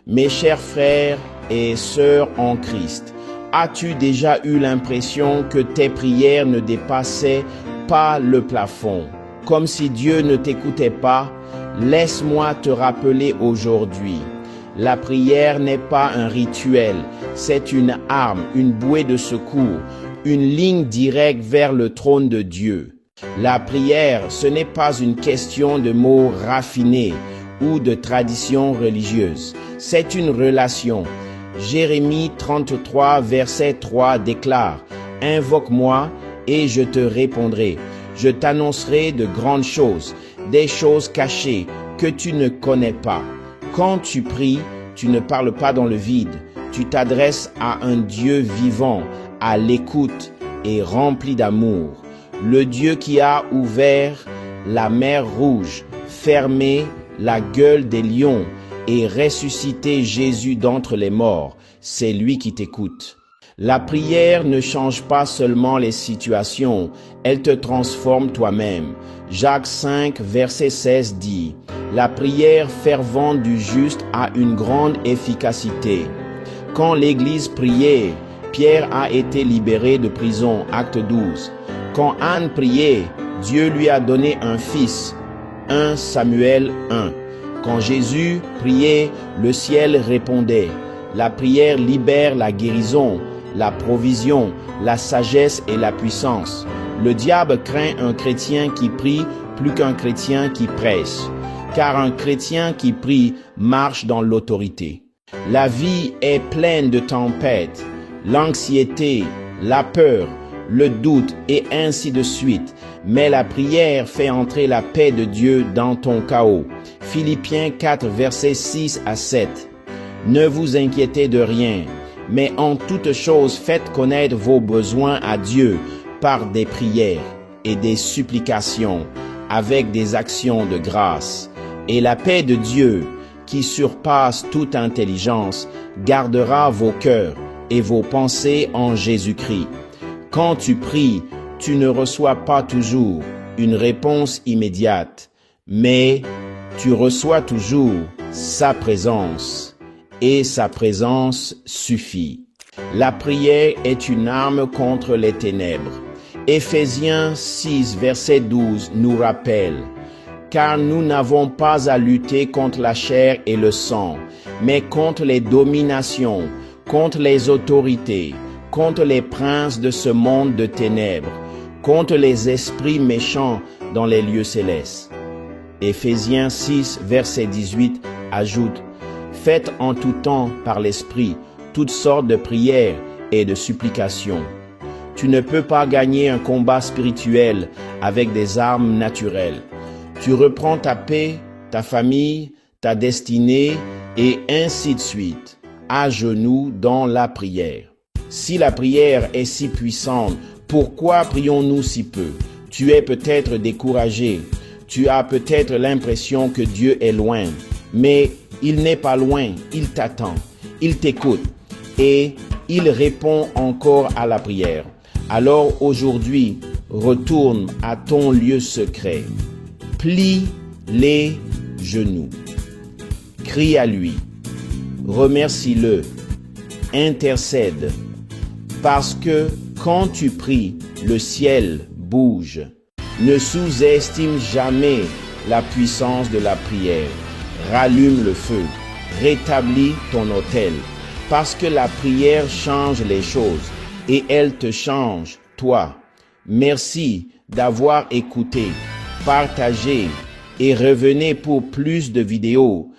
Mes chers frères et sœurs en Christ, as-tu déjà eu l'impression que tes prières ne dépassaient pas le plafond, comme si Dieu ne t'écoutait pas? Laisse-moi te rappeler aujourd'hui. La prière n'est pas un rituel, c'est une arme, une bouée de secours, une ligne directe vers le trône de Dieu. La prière, ce n'est pas une question de mots raffinés ou de tradition religieuse. C'est une relation. Jérémie 33, verset 3 déclare « Invoque-moi et je te répondrai. Je t'annoncerai de grandes choses, des choses cachées que tu ne connais pas. » Quand tu pries, tu ne parles pas dans le vide. Tu t'adresses à un Dieu vivant, à l'écoute et rempli d'amour. Le Dieu qui a ouvert la mer Rouge, fermé la gueule des lions et ressuscité Jésus d'entre les morts, c'est lui qui t'écoute. La prière ne change pas seulement les situations, elle te transforme toi-même. Jacques 5, verset 16 dit « La prière fervente du juste a une grande efficacité. » Quand l'Église priait, Pierre a été libéré de prison, acte 12. Quand Anne priait, Dieu lui a donné un fils, 1 Samuel 1. Quand Jésus priait, le ciel répondait. La prière libère la guérison, la provision, la sagesse et la puissance. Le diable craint un chrétien qui prie plus qu'un chrétien qui prêche, car un chrétien qui prie marche dans l'autorité. La vie est pleine de tempêtes, l'anxiété, la peur, le doute et ainsi de suite. Mais la prière fait entrer la paix de Dieu dans ton chaos. Philippiens 4, versets 6 à 7. Ne vous inquiétez de rien, mais en toute chose faites connaître vos besoins à Dieu par des prières et des supplications, avec des actions de grâce. Et la paix de Dieu, qui surpasse toute intelligence, gardera vos cœurs et vos pensées en Jésus-Christ. Quand tu pries, tu ne reçois pas toujours une réponse immédiate, mais tu reçois toujours sa présence, et sa présence suffit. La prière est une arme contre les ténèbres. Éphésiens 6, verset 12 nous rappelle « Car nous n'avons pas à lutter contre la chair et le sang, mais contre les dominations, contre les autorités, contre les princes de ce monde de ténèbres, contre les esprits méchants dans les lieux célestes. » Éphésiens 6, verset 18 ajoute « Faites en tout temps par l'Esprit toutes sortes de prières et de supplications. » Tu ne peux pas gagner un combat spirituel avec des armes naturelles. Tu reprends ta paix, ta famille, ta destinée et ainsi de suite, à genoux dans la prière. Si la prière est si puissante, pourquoi prions-nous si peu? Tu es peut-être découragé. Tu as peut-être l'impression que Dieu est loin. Mais il n'est pas loin, il t'attend, il t'écoute et il répond encore à la prière. Alors aujourd'hui, retourne à ton lieu secret. Plie les genoux. Crie à lui. Remercie-le. Intercède. Parce que quand tu pries, le ciel bouge. Ne sous-estime jamais la puissance de la prière. Rallume le feu. Rétablis ton autel. Parce que la prière change les choses et elle te change, toi. Merci d'avoir écouté, partagé et revenez pour plus de vidéos